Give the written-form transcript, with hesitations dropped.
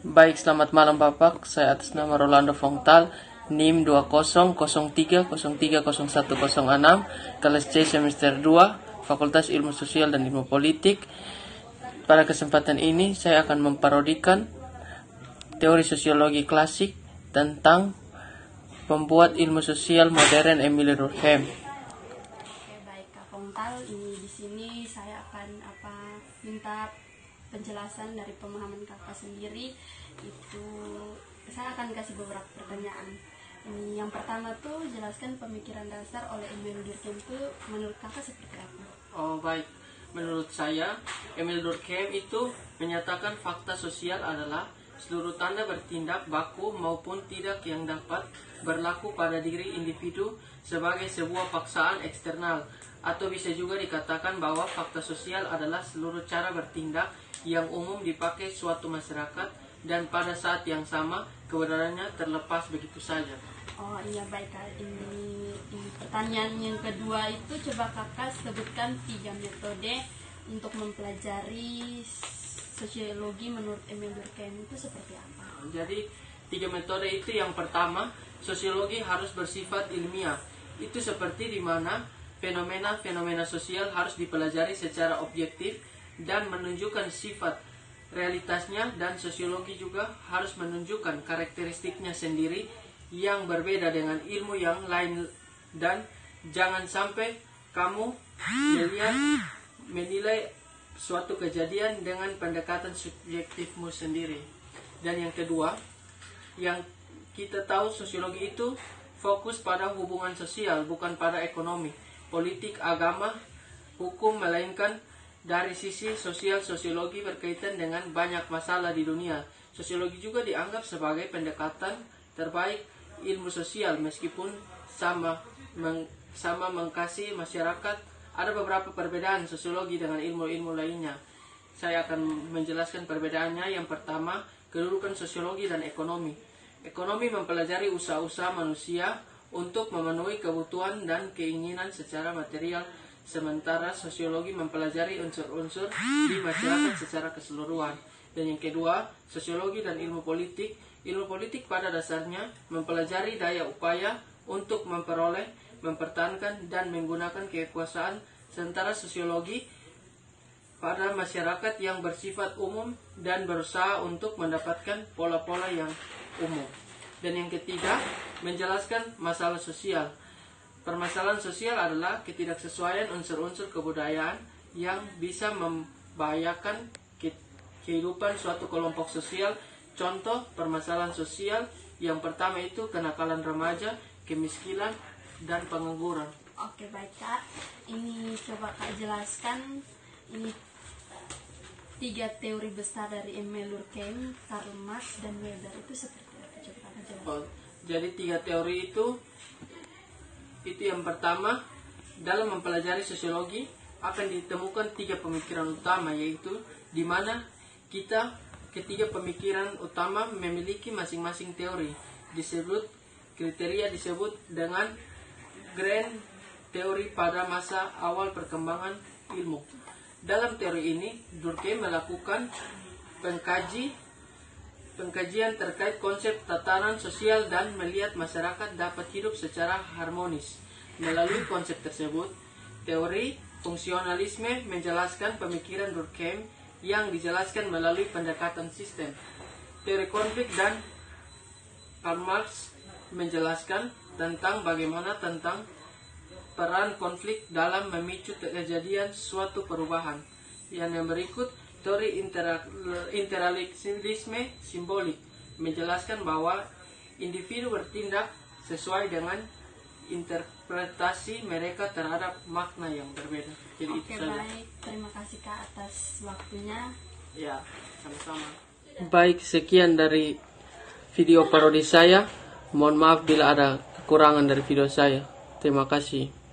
Baik, selamat malam Bapak. Saya atas nama Rolando Fongtal, NIM 2003030106, kelas C semester 2, Fakultas Ilmu Sosial dan Ilmu Politik. Pada kesempatan ini saya akan memparodikan teori sosiologi klasik tentang pembuat ilmu sosial modern Emile Durkheim. Oke, baik Kak Fongtal, ini di sini saya akan minta penjelasan dari pemahaman Kakak sendiri. Itu saya akan kasih beberapa pertanyaan. Ini yang pertama tuh, jelaskan pemikiran dasar oleh Emile Durkheim itu menurut Kakak seperti apa? Oh baik, menurut saya Emile Durkheim itu menyatakan fakta sosial adalah seluruh tanda bertindak baku maupun tidak yang dapat berlaku pada diri individu sebagai sebuah paksaan eksternal, atau bisa juga dikatakan bahwa fakta sosial adalah seluruh cara bertindak yang umum dipakai suatu masyarakat dan pada saat yang sama kebenarannya terlepas begitu saja. Oh iya, baik Kak. Ini di pertanyaan yang kedua itu, coba Kakak sebutkan 3 metode untuk mempelajari sosiologi menurut Emile Durkheim itu seperti apa? Jadi 3 metode itu, yang pertama, sosiologi harus bersifat ilmiah. Itu seperti di mana fenomena-fenomena sosial harus dipelajari secara objektif dan menunjukkan sifat realitasnya, dan sosiologi juga harus menunjukkan karakteristiknya sendiri yang berbeda dengan ilmu yang lain, dan jangan sampai kamu menilai suatu kejadian dengan pendekatan subjektifmu sendiri. Dan yang kedua, yang kita tahu sosiologi itu fokus pada hubungan sosial, bukan pada ekonomi, politik, agama, hukum, melainkan dari sisi sosial. Sosiologi berkaitan dengan banyak masalah di dunia. Sosiologi juga dianggap sebagai pendekatan terbaik ilmu sosial, meskipun sama mengkasih masyarakat. Ada beberapa perbedaan sosiologi dengan ilmu-ilmu lainnya. Saya akan menjelaskan perbedaannya. Yang pertama, kedudukan sosiologi dan ekonomi. Ekonomi mempelajari usaha-usaha manusia untuk memenuhi kebutuhan dan keinginan secara material, sementara sosiologi mempelajari unsur-unsur di masyarakat secara keseluruhan. Dan yang kedua, sosiologi dan ilmu politik. Ilmu politik pada dasarnya mempelajari daya upaya untuk memperoleh, mempertahankan, dan menggunakan kekuasaan, sementara sosiologi pada masyarakat yang bersifat umum dan berusaha untuk mendapatkan pola-pola yang umum. Dan yang ketiga, menjelaskan masalah sosial. Permasalahan sosial adalah ketidaksesuaian unsur-unsur kebudayaan yang bisa membahayakan kehidupan suatu kelompok sosial. Contoh permasalahan sosial yang pertama itu kenakalan remaja, kemiskinan, dan pengangguran. Oke, baik Kak. Ini coba Kak jelaskan ini 3 teori besar dari Emile Durkheim, Karl Marx, dan Weber itu seperti apa? Coba Kak jelaskan. Jadi 3 teori itu yang pertama, dalam mempelajari sosiologi akan ditemukan 3 pemikiran utama, yaitu di mana ketiga pemikiran utama memiliki masing-masing teori. Kriteria disebut dengan grand teori pada masa awal perkembangan ilmu. Dalam teori ini, Durkheim melakukan pengkajian terkait konsep tatanan sosial dan melihat masyarakat dapat hidup secara harmonis. Melalui konsep tersebut, teori fungsionalisme menjelaskan pemikiran Durkheim yang dijelaskan melalui pendekatan sistem. Teori konflik dan Karl Marx menjelaskan tentang bagaimana peran konflik dalam memicu kejadian suatu perubahan. Yang berikut, teori interrealisme simbolik menjelaskan bahwa individu bertindak sesuai dengan interpretasi mereka terhadap makna yang berbeda. Jadi Oke, itu saja. baik. Terima kasih Kak atas waktunya. Ya, sama-sama. Baik, sekian dari video parodi saya. Mohon maaf bila ada kekurangan dari video saya. Terima kasih.